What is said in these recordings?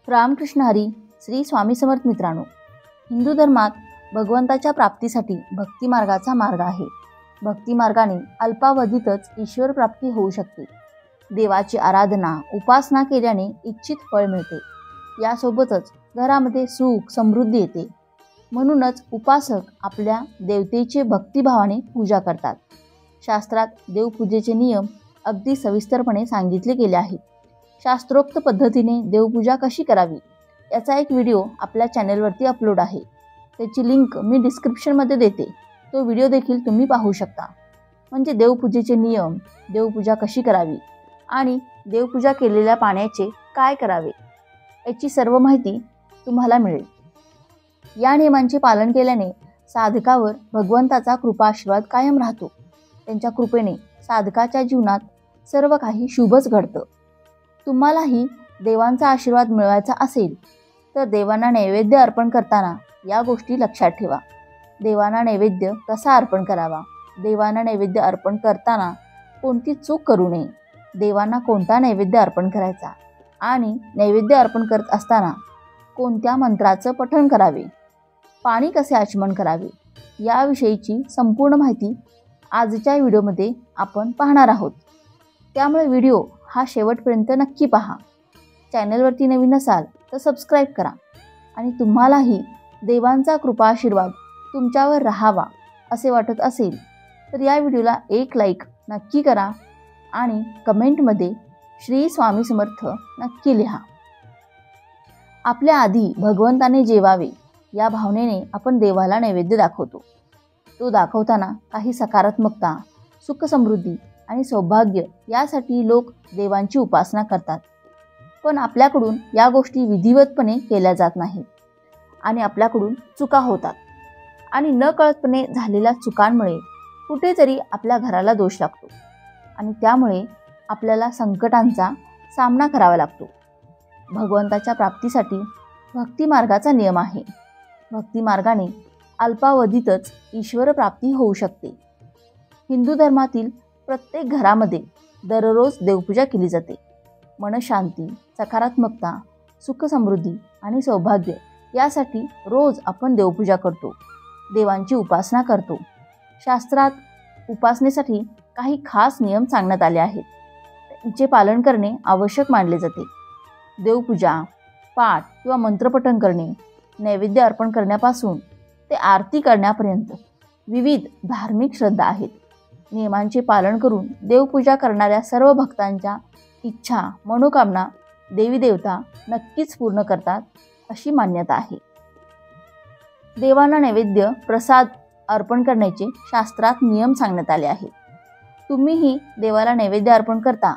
रामकृष्ण हरी. श्री स्वामी समर्थ. मित्रांनो, हिंदू धर्मात भगवंताच्या प्राप्तीसाठी भक्ती मार्गाचा मार्ग आहे. भक्ती मार्गाने अल्पावधीतच ईश्वर प्राप्ती होऊ शकते. देवाची आराधना उपासना केल्याने इच्छित फळ मिळते. यासोबतच घरामध्ये सुख समृद्धी येते. म्हणूनच उपासक आपल्या देवतेचे भक्तिभावाने पूजा करतात. शास्त्रात देवपूजेचे नियम अगदी सविस्तरपणे सांगितले गेले आहेत. शास्त्रोक्त पद्धतीने देवपूजा कशी करावी याचा एक व्हिडिओ आपल्या चॅनलवरती अपलोड आहे. त्याची लिंक मी डिस्क्रिप्शनमध्ये देते. तो व्हिडिओ देखील तुम्ही पाहू शकता. म्हणजे देवपूजेचे नियम, देवपूजा कशी करावी आणि देवपूजा केलेल्या पाण्याचे काय करावे याची सर्व माहिती तुम्हाला मिळेल. या नियमांचे पालन केल्याने साधकावर भगवंताचा कृपा आशीर्वाद कायम राहतो. त्यांच्या कृपेने साधकाच्या जीवनात सर्व काही शुभच घडतं. तुम्हालाही देवांचा आशीर्वाद मिळवायचा असेल तर देवांना नैवेद्य अर्पण करताना या गोष्टी लक्षात ठेवा. देवांना नैवेद्य कसा अर्पण करावा, देवांना नैवेद्य अर्पण करताना कोणती चूक करू नये, देवांना कोणता नैवेद्य अर्पण करायचा आणि नैवेद्य अर्पण करत असताना कोणत्या मंत्राचं पठण करावे, पाणी कसे आचमन करावे याविषयीची संपूर्ण माहिती आजच्या व्हिडिओमध्ये आपण पाहणार आहोत. त्यामुळे व्हिडिओ हा शेवटपर्यंत नक्की पहा. चॅनलवरती नवीन असाल तर सबस्क्राईब करा आणि तुम्हालाही देवांचा कृपा आशीर्वाद तुमच्यावर राहावा असे वाटत असेल तर या व्हिडिओला एक लाईक नक्की करा आणि कमेंटमध्ये श्री स्वामी समर्थ नक्की लिहा. आपल्या आधी भगवंताने जेवावे या भावनेने आपण देवाला नैवेद्य दाखवतो. तो दाखवताना काही सकारात्मकता, सुख समृद्धी आणि सौभाग्य यासाठी लोक देवांची उपासना करतात. पण आपल्याकडून या गोष्टी विधिवतपणे केल्या जात नाहीत आणि आपल्याकडून चुका होतात आणि नकळतपणे झालेल्या चुकांमुळे कुठेतरी आपल्या घराला दोष लागतो आणि त्यामुळे आपल्याला संकटांचा सामना करावा लागतो. भगवंताच्या प्राप्तीसाठी भक्ती मार्गाचा नियम आहे. भक्ती मार्गाने अल्पावधीतच ईश्वर प्राप्ती होऊ शकते. हिंदू धर्मातील प्रत्येक घरामध्ये दररोज देवपूजा केली जाते. मनशांती, सकारात्मकता, सुख समृद्धी आणि सौभाग्य यासाठी रोज आपण देवपूजा करतो, देवांची उपासना करतो. शास्त्रात उपासनेसाठी काही खास नियम सांगण्यात आले आहेत. त्यांचे पालन करणे आवश्यक मानले जाते. देवपूजा, पाठ किंवा मंत्रपठण करणे, नैवेद्य अर्पण करण्यापासून ते आरती करण्यापर्यंत विविध धार्मिक श्रद्धा आहेत. नियमांचे पालन करून देवपूजा करणाऱ्या सर्व भक्तांच्या इच्छा, मनोकामना देवी देवता नक्कीच पूर्ण करतात अशी मान्यता आहे. देवांना नैवेद्य प्रसाद अर्पण करण्याचे शास्त्रात नियम सांगण्यात आले आहेत. तुम्हीही देवाला नैवेद्य अर्पण करता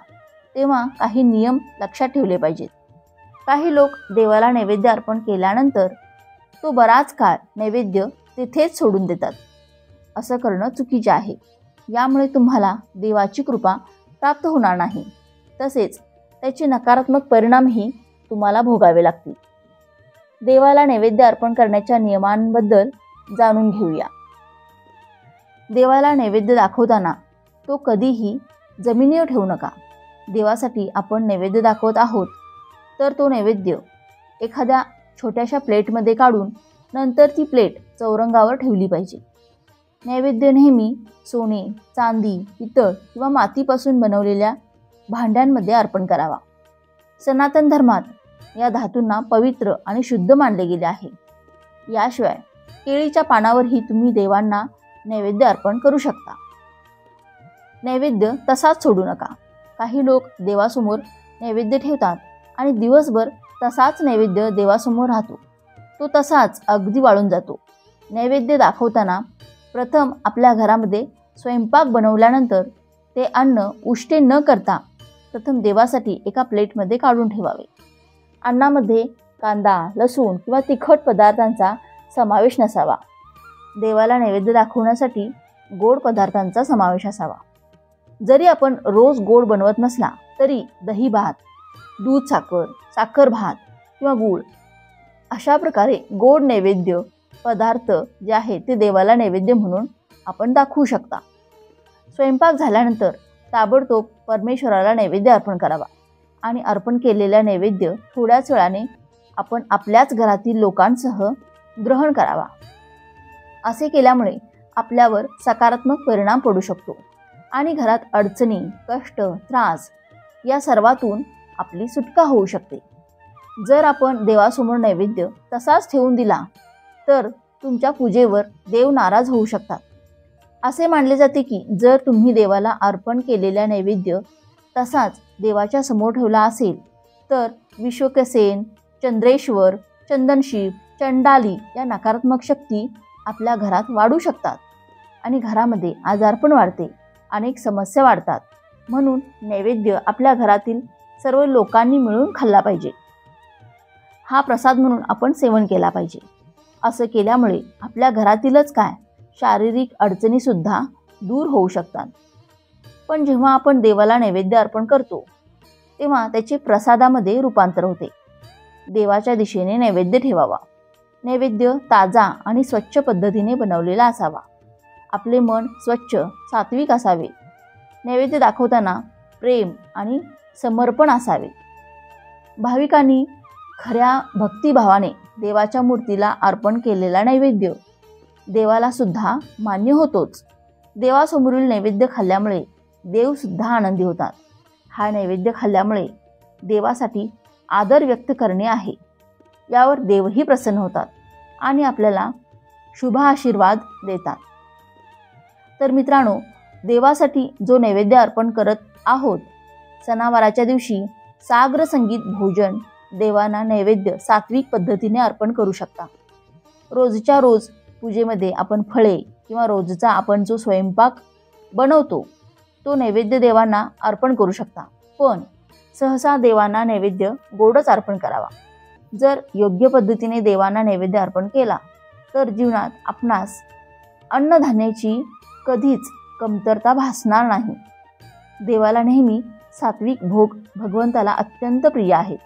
तेव्हा काही नियम लक्षात ठेवले पाहिजेत. काही लोक देवाला नैवेद्य अर्पण केल्यानंतर तो बराच काळ नैवेद्य तिथेच सोडून देतात. असं करणं चुकीचे आहे. यामुळे तुम्हाला देवाची कृपा प्राप्त होणार नाही, तसेच त्याचे नकारात्मक परिणामही तुम्हाला भोगावे लागतील. देवाला नैवेद्य अर्पण करण्याच्या नियमांबद्दल जाणून घेऊया. देवाला नैवेद्य दाखवताना तो कधीही जमिनीवर ठेवू नका. देवासाठी आपण नैवेद्य दाखवत आहोत तर तो नैवेद्य एखाद्या छोट्याशा प्लेटमध्ये काढून नंतर ती प्लेट चौरंगावर ठेवली पाहिजे. नैवेद्य नेहमी सोने, चांदी, पितळ किंवा मातीपासून बनवलेल्या भांड्यांमध्ये अर्पण करावा. सनातन धर्मात या धातूंना पवित्र आणि शुद्ध मानले गेले आहे. याशिवाय केळीच्या पानावरही तुम्ही देवांना नैवेद्य अर्पण करू शकता. नैवेद्य तसाच सोडू नका. काही लोक देवासमोर नैवेद्य ठेवतात आणि दिवसभर तसाच नैवेद्य देवासमोर राहतो. तो तसाच अगदी वाळून जातो. नैवेद्य दाखवताना प्रथम आपल्या घरामध्ये स्वयंपाक बनवल्यानंतर ते अन्न उष्टे न करता प्रथम देवासाठी एका प्लेटमध्ये काढून ठेवावे. अन्नामध्ये कांदा, लसूण किंवा तिखट पदार्थांचा समावेश नसावा. देवाला नैवेद्य दाखवण्यासाठी गोड पदार्थांचा समावेश असावा. जरी आपण रोज गोड बनवत नसला तरी दही भात, दूध साखर, साखर भात किंवा गूळ अशा प्रकारे गोड नैवेद्य पदार्थ जे आहे ते देवाला नैवेद्य म्हणून आपण दाखवू शकता. स्वयंपाक झाल्यानंतर ताबडतोब परमेश्वराला नैवेद्य अर्पण करावा आणि अर्पण केलेला नैवेद्य थोड्याच वेळाने आपण आपल्याच घरातील लोकांसह ग्रहण करावा. असे केल्यामुळे आपल्यावर सकारात्मक परिणाम पडू शकतो आणि घरात अडचणी, कष्ट, त्रास या सर्वातून आपली सुटका होऊ शकते. जर आपण देवासमोर नैवेद्य तसाच ठेवून दिला तर तुमच्या पूजेवर देव नाराज होऊ शकतात. असे मानले जाते की जर तुम्ही देवाला अर्पण केलेला नैवेद्य तसाच देवाच्या समोर ठेवला असेल तर विश्वकसेन, चंद्रेश्वर, चंदनशिव, चंडाली या नकारात्मक शक्ती आपल्या घरात वाढू शकतात आणि घरामध्ये आजारपण वाढते, अनेक समस्या वाढतात. म्हणून नैवेद्य आपल्या घरातील सर्व लोकांनी मिळून खाल्ला पाहिजे. हा प्रसाद म्हणून आपण सेवन केला पाहिजे. असं केल्यामुळे आपल्या घरातीलच काय शारीरिक अडचणी सुद्धा दूर होऊ शकतात. पण जेव्हा आपण देवाला नैवेद्य अर्पण करतो तेव्हा त्याचे प्रसादामध्ये रूपांतर होते. देवाच्या दिशेने नैवेद्य ठेवावा. नैवेद्य ताजा आणि स्वच्छ पद्धतीने बनवलेला असावा. आपले मन स्वच्छ, सात्विक असावे. नैवेद्य दाखवताना प्रेम आणि समर्पण असावे. भाविकांनी खऱ्या भक्तिभावाने देवाच्या मूर्तीला अर्पण केलेला नैवेद्य देवाला सुद्धा मान्य होतोच. देवासमोरील नैवेद्य खाल्ल्यामुळे देव सुद्धा आनंदी होतात. हा नैवेद्य खाल्ल्यामुळे देवासाठी आदर व्यक्त करणे आहे. यावर देवही प्रसन्न होतात आणि आपल्याला शुभ आशीर्वाद देतात. तर मित्रांनो, देवासाठी जो नैवेद्य अर्पण करत आहोत, सणावाराच्या दिवशी साग्र संगीत भोजन देवांना नैवेद्य सात्विक पद्धतीने अर्पण करू शकता. रोजच्या रोज पूजेमध्ये आपण फळे किंवा रोजचा आपण जो स्वयंपाक बनवतो तो नैवेद्य देवांना अर्पण करू शकता. पण सहसा देवांना नैवेद्य गोडच अर्पण करावा. जर योग्य पद्धतीने देवांना नैवेद्य अर्पण केला तर जीवनात आपणास अन्नधान्याची कधीच कमतरता भासणार नाही. देवाला नेहमी सात्विक भोग भगवंताला अत्यंत प्रिय आहेत.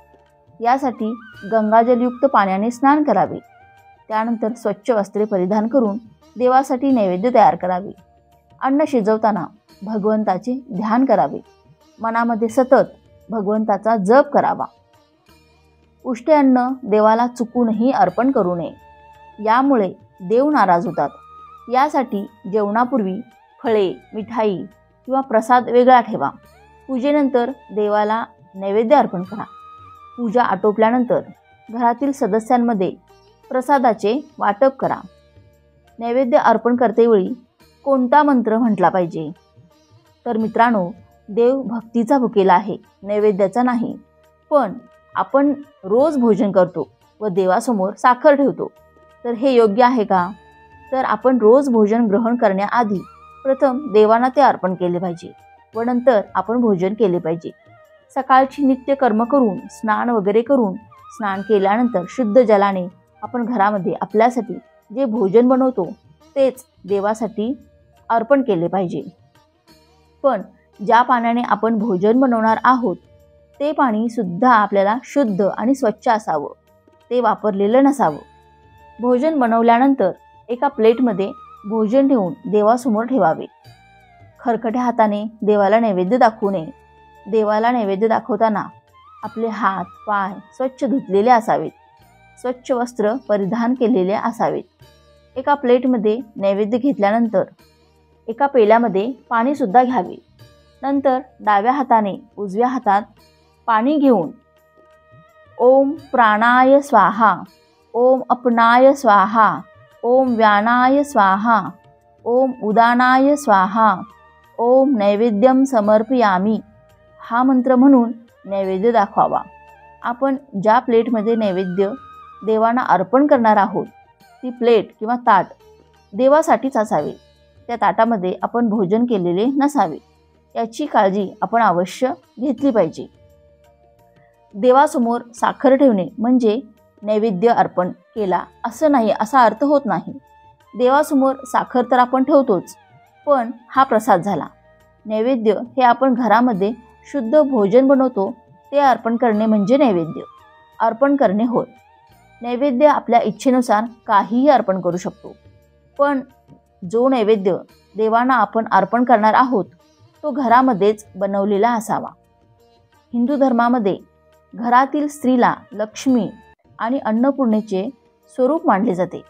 यासाठी गंगाजलयुक्त पाण्याने स्नान करावे. त्यानंतर स्वच्छ वस्त्रे परिधान करून देवासाठी नैवेद्य तयार करावे. अन्न शिजवताना भगवंताचे ध्यान करावे. मनामध्ये सतत भगवंताचा जप करावा. उष्टे अन्न देवाला चुकूनही अर्पण करू नये. यामुळे देव नाराज होतात. यासाठी जेवणापूर्वी फळे, मिठाई किंवा प्रसाद वेगळा ठेवा. पूजेनंतर देवाला नैवेद्य अर्पण करा. पूजा आटोपल्यानंतर घरातील सदस्यांमध्ये प्रसादाचे वाटप करा. नैवेद्य अर्पण करतेवेळी कोणता मंत्र म्हटला पाहिजे? तर मित्रांनो, देव भक्तीचा भुकेला आहे, नैवेद्याचा नाही. पण आपण रोज भोजन करतो व देवासमोर साखर ठेवतो, तर हे योग्य आहे का? तर आपण रोज भोजन ग्रहण करण्याआधी प्रथम देवांना ते अर्पण केले पाहिजे व नंतर आपण भोजन केले पाहिजे. सकाळची नित्य कर्म करून स्नान वगैरे करून स्नान केल्यानंतर शुद्ध जलाने आपण घरामध्ये आपल्यासाठी जे भोजन बनवतो तेच देवासाठी अर्पण केले पाहिजे. पण ज्या पाण्याने आपण भोजन बनवणार आहोत ते पाणी सुद्धा आपल्याला शुद्ध आणि स्वच्छ असावं, ते वापरलेलं नसावं. भोजन बनवल्यानंतर एका प्लेटमध्ये भोजन ठेवून देवासमोर ठेवावे. खरकट्या हाताने देवाला नैवेद्य दाखवू नये. देवाला नैवेद्य दाखवताना आपले हात, पाय स्वच्छ धुतलेले असावेत. स्वच्छ वस्त्र परिधान केलेले असावेत. एका प्लेटमध्ये नैवेद्य घेतल्यानंतर एका पेल्यामध्ये पाणीसुद्धा घ्यावे. नंतर डाव्या हाताने उजव्या हातात पाणी घेऊन ओम प्राणाय स्वाहा, ओम अपनाय स्वाहा, ओम व्यानाय स्वाहा, ओम उदानाय स्वाहा, ओम नैवेद्यम समर्पयामी हा मंत्र म्हणून नैवेद्य दाखवावा. आपण ज्या प्लेटमध्ये नैवेद्य देवांना अर्पण करणार आहोत ती प्लेट किंवा ताट देवासाठीच असावे. त्या ताटामध्ये आपण भोजन केलेले नसावे. याची काळजी आपण अवश्य घेतली पाहिजे. देवासमोर साखर ठेवणे म्हणजे नैवेद्य अर्पण केला असं नाही, असा अर्थ होत नाही. देवासमोर साखर तर आपण ठेवतोच, पण हा प्रसाद झाला. नैवेद्य हे आपण घरामध्ये शुद्ध भोजन बनवतो ते अर्पण करणे म्हणजे नैवेद्य अर्पण करणे होय. नैवेद्य आपल्या इच्छेनुसार काहीही अर्पण करू शकतो, पण जो नैवेद्य देवांना आपण अर्पण करणार आहोत तो घरामध्येच बनवलेला असावा. हिंदू धर्मामध्ये घरातील स्त्रीला लक्ष्मी आणि अन्नपूर्णेचे स्वरूप मानले जाते.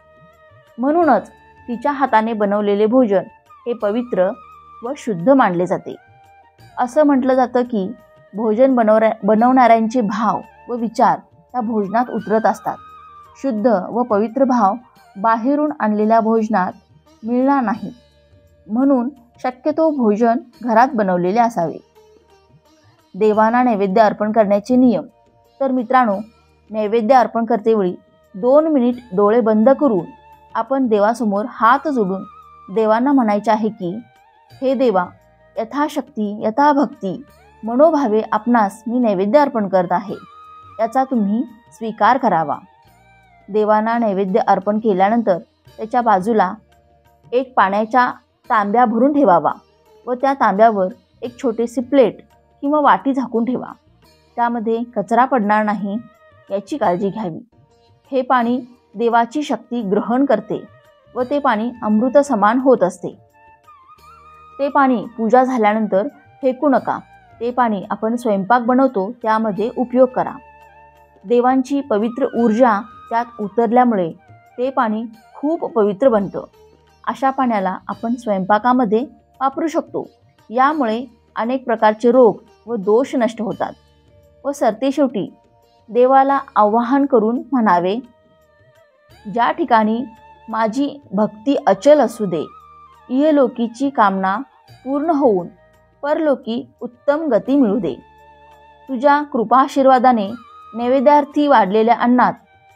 म्हणूनच तिच्या हाताने बनवलेले भोजन हे पवित्र व शुद्ध मानले जाते. असं म्हटलं जातं की भोजन बनवणाऱ्यांचे भाव व विचार त्या भोजनात उतरत असतात. शुद्ध व पवित्र भाव बाहेरून आणलेल्या भोजनात मिळणार नाही. म्हणून शक्यतो भोजन घरात बनवलेले असावे. देवांना नैवेद्य अर्पण करण्याचे नियम. तर मित्रांनो, नैवेद्य अर्पण करतेवेळी 2 मिनिट डोळे बंद करून आपण देवासमोर हात जोडून देवांना म्हणायचे आहे की हे देवा, यथाशक्ती यथाभक्ती मनोभावे आपणास मी नैवेद्य अर्पण करत आहे, याचा तुम्ही स्वीकार करावा. देवांना नैवेद्य अर्पण केल्यानंतर त्याच्या बाजूला एक पाण्याच्या तांब्या भरून ठेवावा व त्या तांब्यावर एक छोटीशी प्लेट किंवा वाटी झाकून ठेवा. त्यामध्ये कचरा पडणार नाही याची काळजी घ्यावी. हे पाणी देवाची शक्ती ग्रहण करते व ते पाणी अमृत समान होत असते. ते पाणी पूजा झाल्यानंतर फेकू नका. ते पाणी आपण स्वयंपाक बनवतो त्यामध्ये उपयोग करा. देवांची पवित्र ऊर्जा त्यात उतरल्यामुळे ते पाणी खूप पवित्र बनतं. अशा पाण्याला आपण स्वयंपाकामध्ये वापरू शकतो. यामुळे अनेक प्रकारचे रोग व दोष नष्ट होतात. व सरतेशेवटी देवाला आवाहन करून म्हणावे, ज्या ठिकाणी माझी भक्ती अचल असू दे, इहलोकीची कामना पूर्ण होऊन परलोकी उत्तम गती मिळू दे. तुझ्या कृपाशीर्वादाने नैवेद्यार्थी वाढलेल्या अन्नात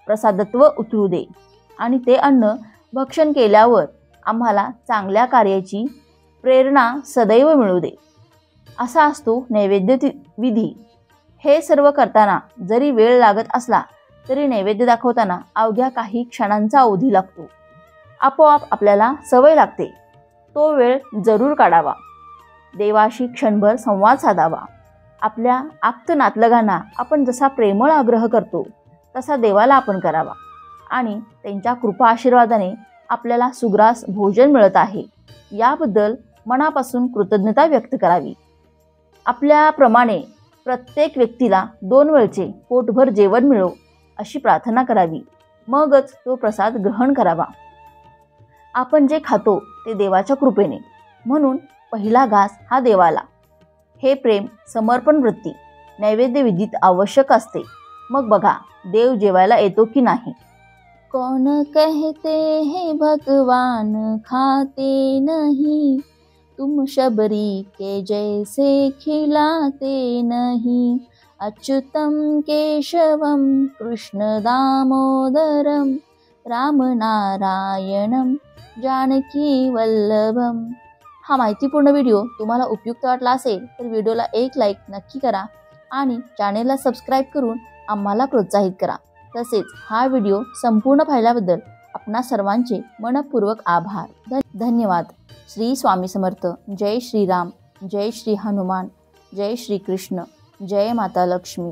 प्रसादत्व उतरू दे आणि ते अन्न भक्षण केल्यावर आम्हाला चांगल्या कार्याची प्रेरणा सदैव मिळू दे. असा असतो नैवेद्य विधी. हे सर्व करताना जरी वेळ लागत असला तरी नैवेद्य दाखवताना अवघ्या काही क्षणांचा अवधी लागतो. आपोआप आपल्याला सवय लागते. तो वेळ जरूर काढावा. देवाशी क्षणभर संवाद साधावा. आपल्या आप्त नातलगांना आपण जसा प्रेमळ आग्रह करतो तसा देवाला आपण करावा आणि त्यांच्या कृपा आशीर्वादाने आपल्याला सुग्रास भोजन मिळत आहे याबद्दल मनापासून कृतज्ञता व्यक्त करावी. आपल्याप्रमाणे प्रत्येक व्यक्तीला 2 वेळचे पोटभर जेवण मिळो अशी प्रार्थना करावी. मगच तो प्रसाद ग्रहण करावा. आपण जे खातो ते देवाच्या कृपेने, म्हणून पहिला घास हा देवाला. हे प्रेम समर्पण वृत्ती नैवेद्य विधीत आवश्यक असते. मग बघा देव जेवायला येतो की नाही. कौन कहते हैं भगवान खाते नहीं, तुम शबरी के जैसे खिलाते नहीं. अच्युतम केशवम कृष्ण दामोदरम राम नारायणम जानकी वल्लभम. हा माहितीपूर्ण व्हिडिओ तुम्हाला उपयुक्त वाटला असेल तर व्हिडिओला एक लाईक नक्की करा आणि चॅनेलला सबस्क्राईब करून आम्हाला प्रोत्साहित करा. तसेच हा व्हिडिओ संपूर्ण पाहिल्याबद्दल आपणा सर्वांचे मनपूर्वक आभार. धन्यवाद. श्री स्वामी समर्थ. जय श्रीराम. जय श्री हनुमान. जय श्री कृष्ण. जय माता लक्ष्मी.